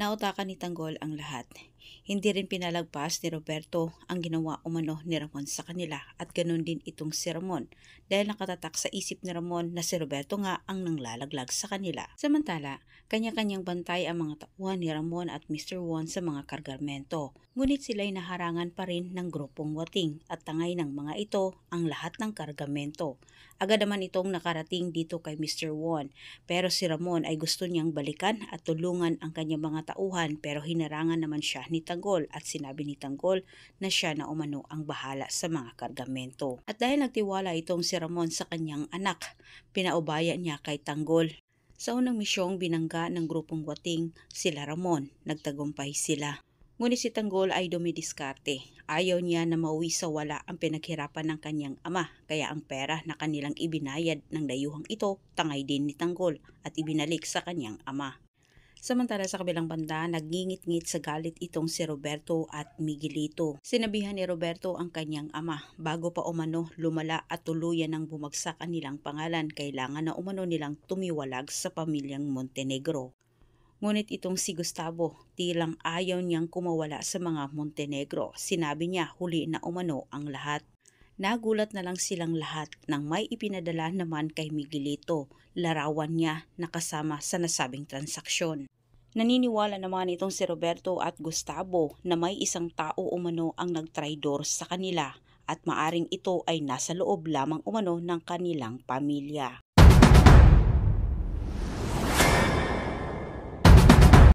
Nautakan ni Tanggol ang lahat. Hindi rin pinalagpas ni Roberto ang ginawa umano ni Ramon sa kanila at ganun din itong si Ramon dahil nakatatak sa isip ni Ramon na si Roberto nga ang nanglalaglag sa kanila. Samantala, kanya-kanyang bantay ang mga tauhan ni Ramon at Mr. Won sa mga kargamento. Ngunit sila'y naharangan pa rin ng grupong wating at tangay ng mga ito ang lahat ng kargamento. Agad naman itong nakarating dito kay Mr. Won pero si Ramon ay gusto niyang balikan at tulungan ang kanyang mga tauhan pero hinarangan naman siya ni Tanggol at sinabi ni Tanggol na siya na umano ang bahala sa mga kargamento. At dahil nagtiwala itong si Ramon sa kanyang anak, pinaubaya niya kay Tanggol. Sa unang misyong binangga ng grupong wating sila Ramon, nagtagumpay sila. Ngunit si Tanggol ay dumidiskarte. Ayaw niya na mauwi sa wala ang pinaghirapan ng kanyang ama, kaya ang pera na kanilang ibinayad ng dayuhang ito, tangay din ni Tanggol at ibinalik sa kanyang ama. Samantala sa kabilang banda, nagngingit-ngit sa galit itong si Roberto at Miguelito. Sinabihan ni Roberto ang kanyang ama, bago pa umano lumala at tuluyan ng bumagsak ang nilang pangalan, kailangan na umano nilang tumiwalag sa pamilyang Montenegro. Ngunit itong si Gustavo, tilang ayaw niyang kumawala sa mga Montenegro. Sinabi niya huli na umano ang lahat. Nagulat na lang silang lahat nang may ipinadala naman kay Miguelito, larawan niya nakasama sa nasabing transaksyon. Naniniwala naman itong si Roberto at Gustavo na may isang tao umano ang nagtraidor sa kanila at maaring ito ay nasa loob lamang umano ng kanilang pamilya.